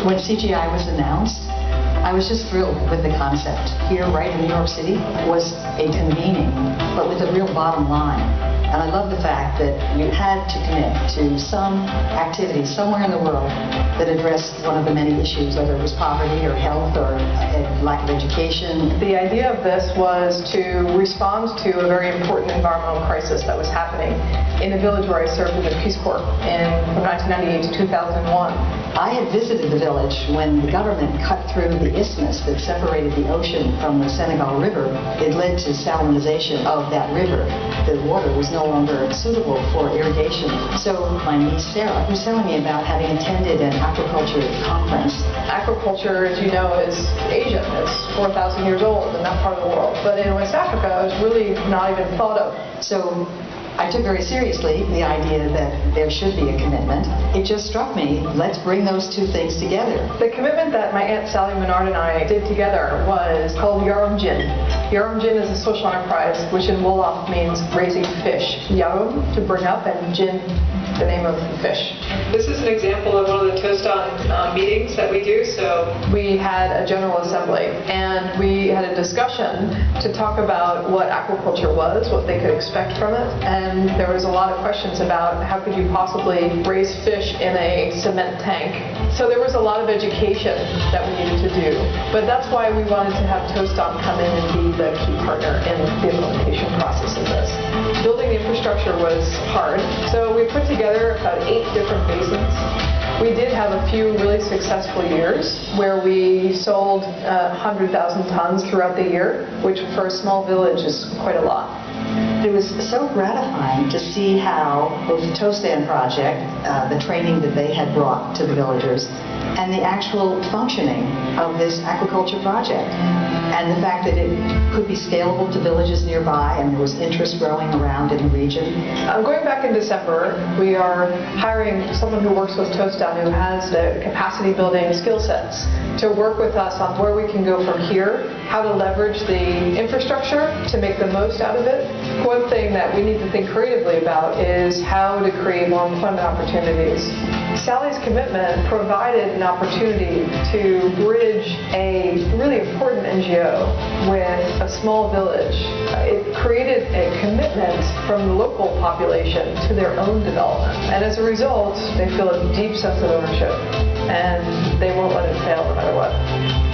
When CGI was announced, I was just thrilled with the concept. Here, right in New York City, was a convening, but with a real bottom line. And I love the fact that you had to commit to some activity somewhere in the world that addressed one of the many issues, whether it was poverty or health or lack of education. The idea of this was to respond to a very important environmental crisis that was happening in the village where I served in the Peace Corps from 1998 to 2001. I had visited the village when the government cut through the isthmus that separated the ocean from the Senegal River. It led to salinization of that river. The water was no longer suitable for irrigation. So my niece Sarah was telling me about having attended an aquaculture conference. Aquaculture, as you know, is Asian. It's 4,000 years old in that part of the world. But in West Africa, it's really not even thought of. So I took very seriously the idea that there should be a commitment. It just struck me, let's bring those two things together. The commitment that my Aunt Sally Menard and I did together was called Yarum Jin. Yarum Jin is a social enterprise, which in Wolof means raising fish. Yarum, to bring up, and Jin, the name of the fish. This is an example of one of the Toast On meetings that we do. So we had a general assembly, and we had a discussion to talk about what aquaculture was, what they could expect from it, and there was a lot of questions about how could you possibly raise fish in a cement tank. So there was a lot of education that we needed to do, but that's why we wanted to have Toast On come in and be the key partner in the implementation process of this. Building the infrastructure was hard, so we put together about 8 different basins. We did have a few really successful years where we sold 100,000 tons throughout the year, which for a small village is quite a lot. It was so gratifying to see how both the Toast Stand project, the training that they had brought to the villagers, and the actual functioning of this aquaculture project, and the fact that it could be scalable to villages nearby, and there was interest growing around in the region. Going back in December, we are hiring someone who works with Toast Down who has the capacity building skill sets to work with us on where we can go from here, how to leverage the infrastructure to make the most out of it. One thing that we need to think creatively about is how to create more employment opportunities. Sally's commitment provided an opportunity to bridge a really important NGO with a small village. It created a commitment from the local population to their own development. And as a result, they feel a deep sense of ownership, and they won't let it fail no matter what.